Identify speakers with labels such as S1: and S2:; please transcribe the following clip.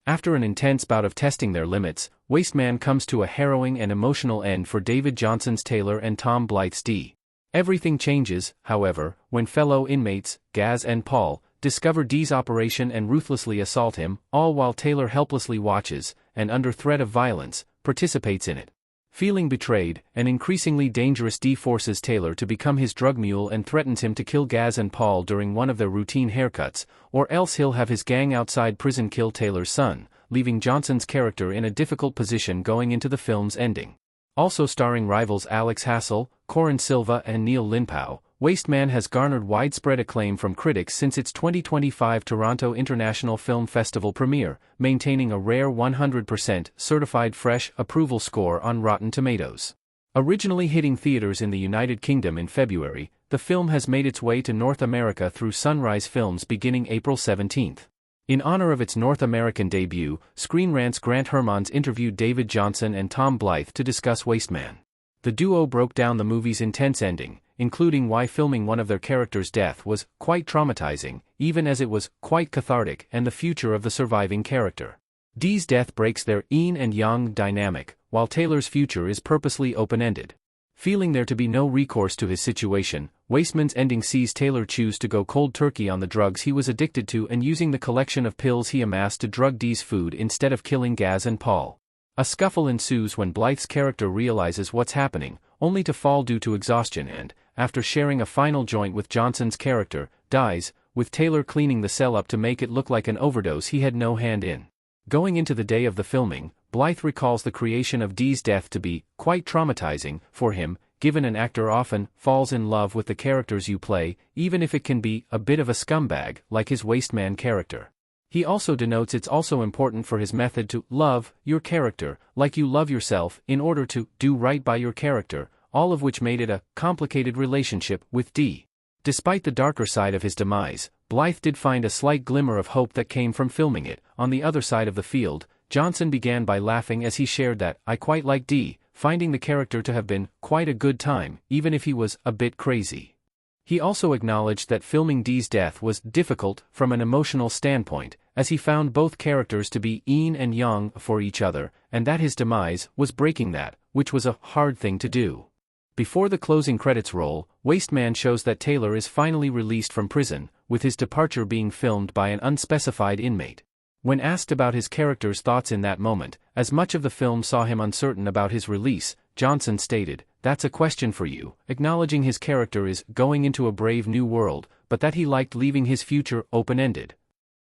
S1: After an intense bout of testing their limits, Wasteman comes to a harrowing and emotional end for David Jonsson's Taylor and Tom Blyth's Dee. Everything changes, however, when fellow inmates, Gaz and Paul, discover Dee's operation and ruthlessly assault him, all while Taylor helplessly watches, and under threat of violence, participates in it. Feeling betrayed, an increasingly dangerous Dee forces Taylor to become his drug mule and threatens him to kill Gaz and Paul during one of their routine haircuts, or else he'll have his gang outside prison kill Taylor's son, leaving Jonsson's character in a difficult position going into the film's ending. Also starring rivals Alex Hassel, Corin Silva and Neil Linpao, Wasteman has garnered widespread acclaim from critics since its 2025 Toronto International Film Festival premiere, maintaining a rare 100% certified fresh approval score on Rotten Tomatoes. Originally hitting theaters in the United Kingdom in February, the film has made its way to North America through Sunrise Films beginning April 17. In honor of its North American debut, Screen Rant's Grant Hermans interviewed David Jonsson and Tom Blyth to discuss Wasteman. The duo broke down the movie's intense ending, including why filming one of their characters' death was quite traumatizing, even as it was quite cathartic, and the future of the surviving character. Dee's death breaks their yin and yang dynamic, while Taylor's future is purposely open-ended. Feeling there to be no recourse to his situation, Wasteman's ending sees Taylor choose to go cold turkey on the drugs he was addicted to and using the collection of pills he amassed to drug Dee's food instead of killing Gaz and Paul. A scuffle ensues when Blyth's character realizes what's happening, only to fall due to exhaustion and, after sharing a final joint with Jonsson's character, dies, with Taylor cleaning the cell up to make it look like an overdose he had no hand in. Going into the day of the filming, Blyth recalls the creation of Dee's death to be quite traumatizing for him, given an actor often falls in love with the characters you play, even if it can be a bit of a scumbag, like his Wasteman character. He also denotes it's also important for his method to love your character, like you love yourself, in order to do right by your character, all of which made it a complicated relationship with Dee. Despite the darker side of his demise, Blyth did find a slight glimmer of hope that came from filming it. On the other side of the field, Jonsson began by laughing as he shared that, "I quite like Dee, finding the character to have been quite a good time, even if he was a bit crazy." He also acknowledged that filming Dee's death was difficult from an emotional standpoint, as he found both characters to be yin and yang for each other, and that his demise was breaking that, which was a hard thing to do. Before the closing credits roll, Wasteman shows that Taylor is finally released from prison, with his departure being filmed by an unspecified inmate. When asked about his character's thoughts in that moment, as much of the film saw him uncertain about his release, Jonsson stated, "That's a question for you," acknowledging his character is going into a brave new world, but that he liked leaving his future open-ended.